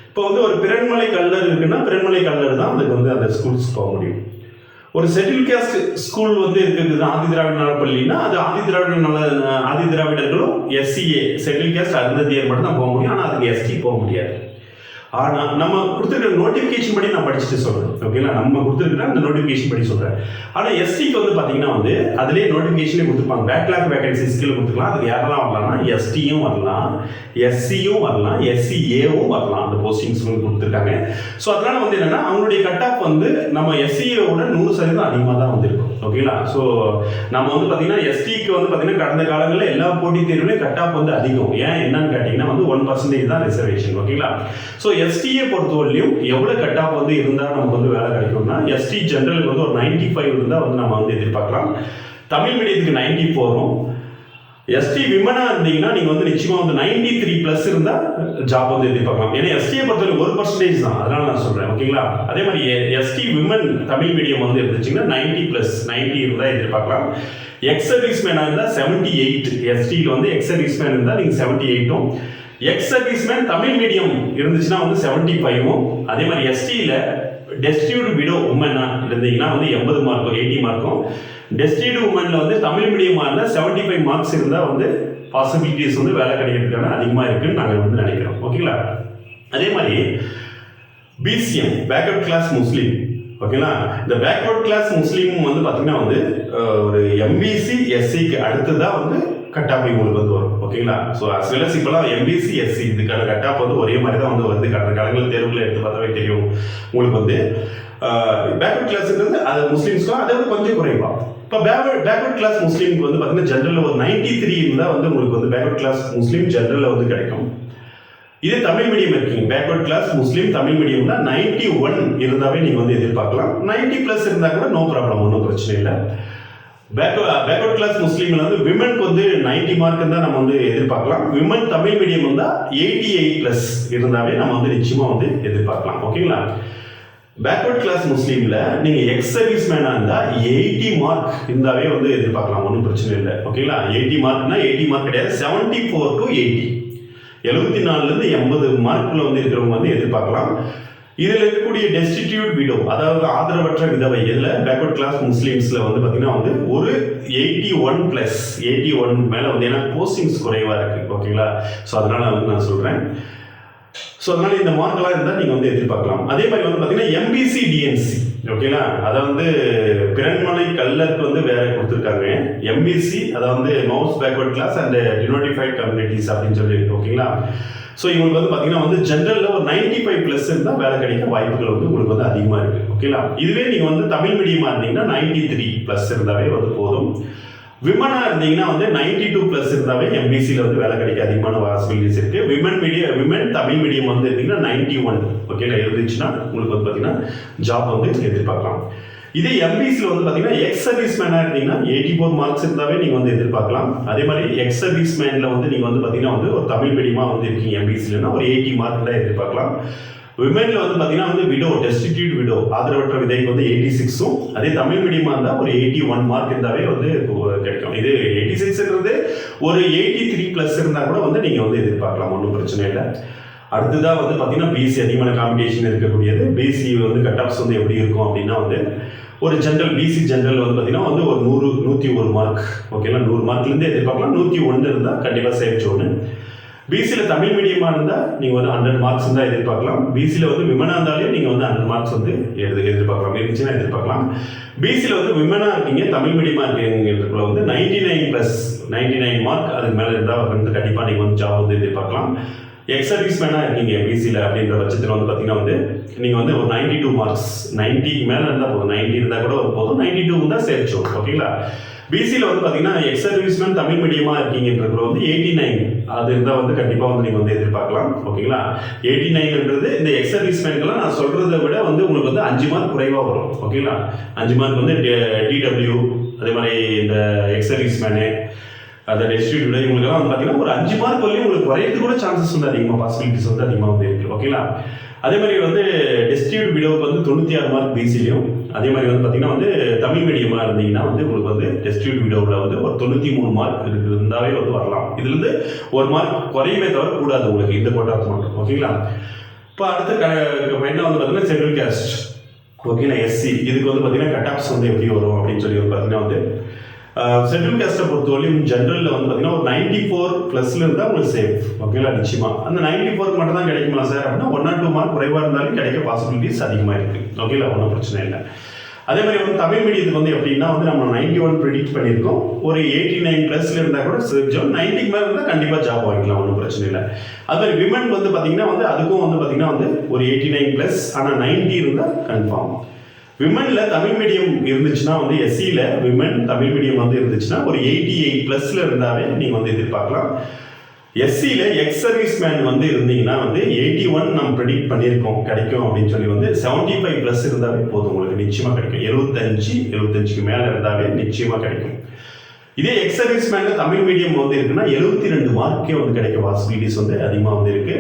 இப்போ வந்து ஒரு பிறன்மலை கல்லர் இருக்குன்னா பிறன்மலை கல்லர் தான் அதுக்கு வந்து அந்த ஸ்கூல்ஸ் போக முடியும். ஒரு ஷெட்யூல் காஸ்ட் ஸ்கூல் வந்து இருக்குது ஆதி திராவிட நலப்பள்ளின்னா அது ஆதி திராவிடர்களும் எஸ்சிஏ ஷெட்யூல் காஸ்ட் அருந்ததியர் மட்டும் தான் போக முடியும். ஆனால் அதுக்கு எஸ்டி போக முடியாது. ஆனால் நம்ம கொடுத்துருக்கிற நோட்டிஃபிகேஷன் படி நான் படிச்சுட்டு சொல்கிறேன். ஓகேங்களா? நம்ம கொடுத்துருக்கிற அந்த நோட்டிஃபிகேஷன் படி சொல்கிறேன். ஆனால் எஸ்டிக்கு வந்து பார்த்தீங்கன்னா வந்து அதுலேயே நோட்டிஃபிகேஷனே கொடுத்துருப்பாங்க, பேக்லாக் வேகன்சி ஸ்கில் கொடுத்துக்கலாம். அதுக்கு யாரெல்லாம் வரலாம்னா எஸ்டியும் வரலாம், எஸ்சியும் வரலாம், எஸ்சிஏவும் வரலாம். அந்த போஸ்டிங்ஸ் வந்து கொடுத்துருக்காங்க. ஸோ அதனால் வந்து என்னென்னா அவங்களுடைய கட் ஆஃப் வந்து நம்ம எஸ்சிஏவோட 100% அதிகமாக தான் வந்துருக்கும். ஓகேங்களா? ஸோ நம்ம வந்து பார்த்தீங்கன்னா எஸ்டிக்கு வந்து பார்த்தீங்கன்னா கடந்த காலங்களில் எல்லா போட்டித் தேர்வுலையும் கட் ஆஃப் வந்து அதிகம். ஏன் என்னன்னு கேட்டிங்கன்னா வந்து 1% தான் ரிசர்வேஷன். ஓகேங்களா? ஸோ எஸ்டியை பொறுத்தவரையிலும் எவ்வளோ கட் ஆஃப் வந்து இருந்தால் நமக்கு வந்து வேலை கிடைக்கும்னா, எஸ்டி ஜென்ரலுக்கு வந்து ஒரு 95 இருந்தால் வந்து நம்ம வந்து எதிர்பார்க்கலாம். தமிழ் மீடியத்துக்கு 94. எஸ்டி விமனாக இருந்தீங்கன்னா நீங்கள் வந்து நிச்சயமாக வந்து 93+ இருந்தால் ஜாப் வந்து எதிர்பார்க்கலாம். ஏன்னா எஸ்டியை பொறுத்தவரை 1% தான், அதனால நான் சொல்கிறேன். ஓகேங்களா? அதே மாதிரி எஸ்டி விமன் தமிழ் மீடியம் வந்து இருந்துச்சுங்கன்னா 90 இருந்தால் எதிர்பார்க்கலாம். எக்ஸ் சர்வீஸ் மேனாக இருந்தால் 78. எஸ்டியில் வந்து எக்ஸ் சர்வீஸ் மேன் இருந்தால் நீங்கள் 78. Ex service man Tamil medium இருந்துச்சுன்னா வந்து 75. அதே மாதிரி எஸ்டியில் டெஸ்டிடியூட் விடோ உமனா இருந்தீங்கன்னா வந்து 80 மார்க்கும் 80 மார்க்கும். டெஸ்டிடியூட் உமனில் வந்து தமிழ் மீடியமாக இருந்தால் 75 மார்க்ஸ் இருந்தால் வந்து பாசிபிலிட்டிஸ் வந்து வேலை கிடைக்கிறதுக்கான அதிகமாக இருக்குன்னு நாங்கள் வந்து நினைக்கிறோம். ஓகேங்களா? அதே மாதிரி பிசிஎம் பேக்வர்ட் கிளாஸ் முஸ்லீம். ஓகேங்களா? இந்த பேக்வர்ட் கிளாஸ் முஸ்லீம் வந்து பார்த்தீங்கன்னா வந்து ஒரு எம்பிசி எஸ்சிக்கு அடுத்து தான் வந்து கட் ஆஃப் உங்களுக்கு வந்து வரும். ஓகேங்களா? ஸோ அஸ் வெல் அஸ் இப்போலாம் எம்பிசி எஸ்சி இதுக்கான கட் ஆஃப் வந்து ஒரே மாதிரி தான் வந்து வருது. கடந்த காலங்களில் தேர்வுகளை எடுத்து பார்த்தாவே தெரியும் உங்களுக்கு வந்து பேக்வர்ட் கிளாஸுங்கிறது அது முஸ்லீம்ஸ்க்கும் அதை விட கொஞ்சம் குறைவா. இப்போ பேக்வர்ட் கிளாஸ் முஸ்லீமுக்கு வந்து பார்த்தீங்கன்னா ஜென்ரலில் ஒரு 93 இருந்தால் வந்து உங்களுக்கு வந்து பேக்வர்ட் கிளாஸ் முஸ்லீம் ஜென்ரலில் வந்து கிடைக்கும். இதே தமிழ் மீடியம் இருக்கீங்க, பேக்வர்ட் கிளாஸ் முஸ்லீம் தமிழ் மீடியம் தான் 91 இருந்தாவே நீங்கள் வந்து எதிர்பார்க்கலாம். 90+ இருந்தால் கூட நோ ப்ராப்ளம், ஒன்றும் பிரச்சனை இல்லை. பேக்வர்ட் கிளாஸ் முஸ்லீமில் வந்து விமனுக்கு வந்து 90 மார்க் தான் நம்ம வந்து எதிர்பார்க்கலாம். விமன் தமிழ் மீடியம் வந்தால் 88+ இருந்தாவே நம்ம வந்து நிச்சயமாக வந்து எதிர்பார்க்கலாம். ஓகேங்களா? பேக்வர்ட் கிளாஸ் முஸ்லீமில் நீங்கள் எக்ஸ் சர்வீஸ் மேனாக இருந்தால் 80 மார்க் இருந்தாவே வந்து எதிர்பார்க்கலாம், ஒன்றும் பிரச்சனை இல்லை. ஓகேங்களா? 80 மார்க்னா 80 மார்க் கிடையாது, 74 to 80, 74லேருந்து 80 மார்க்கில் வந்து இருக்கிறவங்க வந்து எதிர்பார்க்கலாம். இதில் இருக்கக்கூடிய டெஸ்டிடியூட் விடோ, அதாவது ஆதரவற்ற விதவை, இதில் பேக்வர்ட் கிளாஸ் முஸ்லீம்ஸில் வந்து பார்த்தீங்கன்னா வந்து ஒரு 81 மேலே வந்து ஏன்னா போஸ்டிங்ஸ் குறைவாக இருக்குது. ஓகேங்களா? ஸோ அதனால் வந்து நான் சொல்கிறேன். ஸோ அதனால் இந்த மார்க்கெல்லாம் இருந்தால் நீங்கள் வந்து எதிர்பார்க்கலாம். அதே மாதிரி வந்து பார்த்தீங்கன்னா எம்பிசி டிஎன்சி. ஓகேங்களா? அதை வந்து பிறன்மலை கல்லருக்கு வந்து வேற கொடுத்துருக்காங்க. எம்பிசி அதாவது most backward class and denotified communities அப்படின்னு சொல்லி. ஓகேங்களா? ஸோ இவங்களுக்கு வந்து பார்த்தீங்கன்னா வந்து ஜென்ரலில் ஒரு 95+ இருந்தால் வேலை கிடைக்க வாய்ப்புகள் வந்து உங்களுக்கு வந்து அதிகமாக இருக்குது. ஓகேங்களா? இதுவே நீங்கள் வந்து தமிழ் மீடியமாக இருந்தீங்கன்னா 93+ இருந்தாவே வந்து போதும். விமனாக இருந்தீங்கன்னா வந்து 92+ இருந்தாவே எம்பிசியில் வந்து வேலை கிடைக்க அதிகமான பாசிபிலிட்டிஸ் இருக்குது. விமன் தமிழ் மீடியம் வந்து இருந்தீங்கன்னா 91 ஓகேங்களா இருந்துச்சுன்னா உங்களுக்கு வந்து பார்த்தீங்கன்னா ஜாப் வந்து எதிர்பார்க்கலாம். இதே எம்பிசியில் வந்து பார்த்தீங்கன்னா எக்ஸ் சர்வீஸ் மேனாக இருந்தீங்கன்னா 84 மார்க்ஸ் இருந்தாவே நீங்கள் வந்து எதிர்பார்க்கலாம். அதே மாதிரி எக்ஸ் சர்வீஸ் மேனில் வந்து நீங்கள் வந்து பார்த்தீங்கன்னா வந்து ஒரு தமிழ் மீடியமாக வந்து இருக்கீங்க எம்பிசிலன்னா ஒரு 80 மார்க் தான் எதிர்பார்க்கலாம். விமெனில் வந்து பார்த்தீங்கன்னா வந்து விடோ டெஸ்டிடியூட் விடோ ஆதரவற்ற விதைக்கு வந்து 86ம், அதே தமிழ் மீடியமாக இருந்தால் ஒரு 81 மார்க் இருந்தாவே வந்து கிடைக்கும். இது 86ன்றது ஒரு 83+ இருந்தால் கூட வந்து நீங்கள் வந்து எதிர்பார்க்கலாம், ஒன்றும் பிரச்சனை இல்லை. அடுத்ததாக வந்து பார்த்தீங்கன்னா பிசி அதிகமான காம்படிஷன் இருக்கக்கூடியது. பிசி வந்து கட் ஆஃப்ஸ் வந்து எப்படி இருக்கும் அப்படின்னா வந்து ஒரு ஜென்ரல் பிசி ஜென்ரல் வந்து பார்த்தீங்கன்னா வந்து ஒரு 101 மார்க் ஓகேங்களா, 100 மார்க்லேருந்து எதிர்பார்க்கலாம். 101 இருந்தால் கண்டிப்பாக சேஃப் ஜோனு. பிசியில் தமிழ் மீடியமாக இருந்தால் நீங்கள் வந்து 100 மார்க்ஸ் தான் எதிர்பார்க்கலாம். பிசியில் வந்து விமனாக இருந்தாலே நீங்கள் வந்து 100 மார்க்ஸ் வந்து எதிர்பார்க்கலாம், இருந்துச்சுன்னா எதிர்பார்க்கலாம். பிசியில் வந்து விமனாக இருக்கீங்க தமிழ் மீடியமாக இருக்கீங்கிறதுக்குள்ள வந்து 99+ 99 மார்க் அதுக்கு மேலே இருந்தால் வந்து கண்டிப்பாக நீங்கள் வந்து ஜாப் வந்து எதிர்பார்க்கலாம். எக்ஸ் சர்வீஸ் மேனாக இருக்கீங்க பிசியில் அப்படின்ற பட்சத்தில் வந்து பார்த்தீங்கன்னா வந்து நீங்கள் வந்து ஒரு 92 மார்க்ஸ் 90க்கு மேலே இருந்தால் போதும், 90 இருந்தால் கூட போதும், 92 தான் சேர்ச்சோம். ஓகேங்களா? பிசியில் வந்து பார்த்தீங்கன்னா எக்ஸ் சர்வீஸ்மேன் தமிழ் மீடியமாக இருக்கீங்கன்ற வந்து 89 அது இருந்தால் வந்து கண்டிப்பாக வந்து நீங்கள் வந்து எதிர்பார்க்கலாம். ஓகேங்களா? 89ன்றது இந்த எக்ஸ் சர்வீஸ்மேனுக்கெல்லாம் நான் சொல்கிறத விட வந்து உங்களுக்கு வந்து 5 மார்க் குறைவாக வரும். ஓகேங்களா? 5 மார்க் வந்து டிடபிள்யூ அதே மாதிரி இந்த எக்ஸ் சர்வீஸ்மேனு அதை டிஸ்ட்ரிபியூட் விட இவங்களுக்கெல்லாம் வந்து பார்த்தீங்கன்னா ஒரு 5 மார்க் வரலையும் உங்களுக்கு குறையிறது கூட சான்சஸ் வந்து அதிகமாக, பாசிபிலிட்டிஸ் வந்து அதிகமாக வந்து இருக்குது. ஓகேங்களா? அதே மாதிரி வந்து டிஸ்ட்ரிபியூட் விடோவுக்கு வந்து 96 மார்க் பிசிலையும், அதே மாதிரி வந்து பார்த்தீங்கன்னா வந்து தமிழ் மீடியமாக இருந்தீங்கன்னா வந்து உங்களுக்கு வந்து டிஸ்ட்ரிபியூட் விடோவில் வந்து ஒரு 93 மார்க் இருந்தாவே வந்து வரலாம். இதுலேருந்து ஒரு மார்க் குறையவே தவிர கூடாது உங்களுக்கு இந்த கோட்டாக்கு மட்டும். ஓகேங்களா? இப்போ அடுத்த என்ன வந்து பார்த்தீங்கன்னா ஷெட்யூல் காஸ்ட். ஓகேங்களா? எஸ்சி இதுக்கு வந்து பார்த்தீங்கன்னா கட் ஆஃப்ஸ் வந்து எப்படி வரும் அப்படின்னு சொல்லி வந்து பார்த்தீங்கன்னா வந்து ஷெட்யூல் காஸ்ட்டை பொறுத்தவரையும் ஜென்ரலில் வந்து பார்த்தீங்கன்னா ஒரு 94 ப்ளஸ்ல இருந்தால் உங்களுக்கு சேஃப். ஓகேங்களா? நிச்சயமாக அந்த 94 மட்டும் தான் கிடைக்குமா சார் அப்படின்னா 1 or 2 மார்க் குறைவாக இருந்தாலும் கிடைக்க பாசிபிலிட்டிஸ் அதிகமாக இருக்குது. ஓகேங்களா? ஒன்றும் பிரச்சனை இல்லை. அதே மாதிரி வந்து தமிழ் மீடியத்துக்கு வந்து எப்படின்னா வந்து நம்ம 91 ப்ரிடிக்ட் பண்ணியிருக்கோம். ஒரு 89 ப்ளஸ்ல இருந்தால் கூட செஞ்சோம், 90க்கு மேலே இருந்தால் கண்டிப்பாக ஜாப் வாங்கிக்கலாம், ஒன்றும் பிரச்சனை இல்லை. அது மாதிரி விமன் வந்து பார்த்தீங்கன்னா வந்து அதுக்கும் வந்து பார்த்தீங்கன்னா வந்து ஒரு 89 ப்ளஸ் ஆனால் 90 இருந்தால் கன்ஃபார்ம். விமனில் தமிழ் மீடியம் இருந்துச்சுன்னா வந்து எஸ்சியில் விமன் தமிழ் மீடியம் வந்து இருந்துச்சுன்னா ஒரு 88 ப்ளஸ்ல இருந்தாவே நீங்கள் வந்து எதிர்பார்க்கலாம். எஸ்சியில் எக்ஸ் சர்வீஸ் மேன் வந்து இருந்தீங்கன்னா வந்து 81 நம்ம ப்ரெடிக்ட் பண்ணியிருக்கோம் கிடைக்கும் அப்படின்னு சொல்லி வந்து 75 ப்ளஸ் இருந்தாவே போதும், உங்களுக்கு நிச்சயமாக கிடைக்கும். 75க்கு மேலே இருந்தாவே நிச்சயமாக கிடைக்கும். இதே ex service man Tamil medium வந்து இருக்குன்னா 72 மார்க்கே வந்து கிடைக்க பாசிபிலிட்டிஸ் வந்து அதிகமாக வந்து இருக்கு.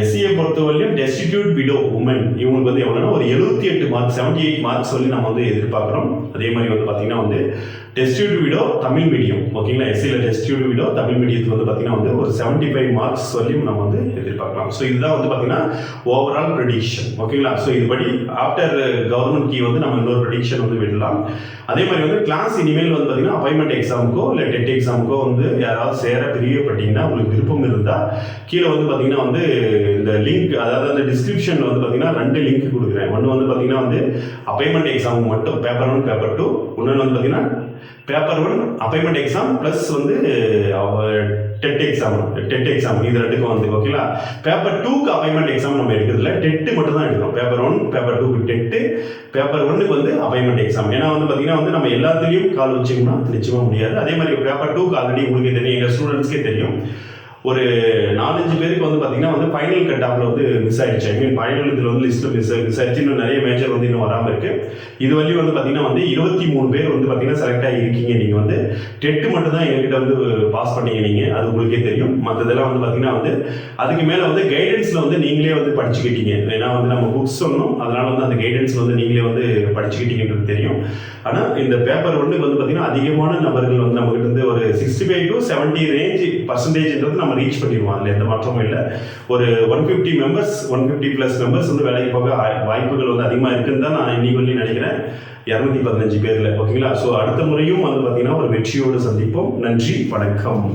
எஸ்சியை பொறுத்தவரையிலும் டெஸ்டிடியூட் விடோ உமன் இவங்களுக்கு வந்து எவ்வளோன்னா ஒரு 78 மார்க் 78 மார்க்ஸ் சொல்லி நம்ம வந்து எதிர்பார்க்குறோம். அதே மாதிரி வந்து பார்த்தீங்கன்னா வந்து டெஸ்டிடியூட் விடோ தமிழ் மீடியம். ஓகேங்களா? எஸ்சியில் டெஸ்டிடியூட் விடோ தமிழ் மீடியத்துக்கு வந்து பார்த்தீங்கன்னா வந்து ஒரு 75 மார்க்ஸ் சொல்லியும் நம்ம வந்து எதிர்பார்க்கலாம். ஸோ இதுதான் வந்து பார்த்தீங்கன்னா ஓவரால் ப்ரெடிக்ஷன். ஓகேங்களா? ஸோ இதுபடி ஆஃப்டர் கவர்மெண்ட் கீ வந்து நம்ம இன்னொரு ப்ரெடிக்ஷன் வந்து விடலாம். அதே மாதிரி வந்து கிளாஸ் இனிமேல் வந்து பார்த்தீங்கன்னா அப்பாயின்மெண்ட் எக்ஸாமுக்கோ இல்லை டெட் எக்ஸாமுக்கோ வந்து யாராவது சேர பிரியப்பட்டீங்கன்னா உங்களுக்கு விருப்பம் இருந்தால் கீழே வந்து பார்த்தீங்கன்னா வந்து இந்த லிங்க், அதாவது அந்த டிஸ்கிரிப்ஷனில் வந்து பார்த்தீங்கன்னா 2 லிங்க் கொடுக்குறேன். ஒன்று வந்து பார்த்தீங்கன்னா வந்து அப்பாயின்மெண்ட் எக்ஸாமுக்கு மட்டும் பேப்பர் 1 பேப்பர் 2, இன்னொன்று வந்து பார்த்தீங்கன்னா பேப்பர் 1 அப்பாயின்மெண்ட் எக்ஸாம் ப்ளஸ் வந்து டெட் எக்ஸாம் இது 2க்கும் வந்து. ஓகேங்களா? பேப்பர் 2க்கு அப்பாயின்மெண்ட் எக்ஸாம் நம்ம எடுக்கிறதுல டெட்டு மட்டும் தான் எடுக்கிறோம். பேப்பர் 1 பேப்பர் 2க்கு டெட்டு, பேப்பர் 1க்கு வந்து அப்பாயின்மெண்ட் எக்ஸாம். ஏன்னா வந்து பார்த்தீங்கன்னா வந்து நம்ம எல்லாத்துலேயும் கால் வச்சிங்கன்னா நிச்சயமாக முடியாது. அதே மாதிரி பேப்பர் 2க்கு ஆல்ரெடி உங்களுக்கு தெரியும், எங்கள் ஸ்டூடெண்ட்ஸ்க்கே தெரியும், ஒரு 4-5 பேருக்கு வந்து பார்த்தீங்கன்னா வந்து ஃபைனல் கட் ஆஃப்ல வந்து மிஸ் ஆயிடுச்சு. ஐ மீன் ஃபைனல் இதில் வந்து லிஸ்ட்டில் மிஸ் ஆயிடுச்சு. இன்னும் நிறைய மேஜர் வந்து இன்னும் வராமல் இருக்கு. இது வரையும் வந்து பார்த்தீங்கன்னா வந்து 23 பேர் வந்து பார்த்தீங்கன்னா செலக்ட் ஆகிருக்கீங்க. நீங்கள் வந்து டெட்டு மட்டும் தான் எங்ககிட்ட வந்து பாஸ் பண்ணீங்க நீங்கள், அது உங்களுக்கே தெரியும். மற்றதெல்லாம் வந்து பார்த்தீங்கன்னா வந்து அதுக்கு மேலே வந்து கைடன்ஸில் வந்து நீங்களே வந்து படிச்சுக்கிட்டீங்க. ஏன்னா வந்து நம்ம புக்ஸ் சொன்னோம், அதனால வந்து அந்த கைடன்ஸில் வந்து நீங்களே வந்து படிச்சுக்கிட்டீங்கன்றது தெரியும். ஆனால் இந்த பேப்பர் 1க்கு வந்து பார்த்தீங்கன்னா அதிகமான நபர்கள் வந்து நம்மகிட்ட வந்து ஒரு 65 to 70 ரேஞ்ச் பர்சன்டேஜ்ன்றது நம்ம ரீச் பண்ணிடுவோம். அதில் எந்த மாற்றமும் இல்லை. ஒரு 150 மெம்பர்ஸ் 150 ப்ளஸ் மெம்பர்ஸ் வந்து வேலைக்கு போக வாய்ப்புகள் வந்து அதிகமாக இருக்குன்னு தான் நான் இன்னைக்கு வந்து நினைக்கிறேன். 215 பேரில். ஓகேங்களா? ஸோ அடுத்த முறையும் வந்து பார்த்தீங்கன்னா ஒரு வெற்றியோடு சந்திப்போம். நன்றி, வணக்கம்.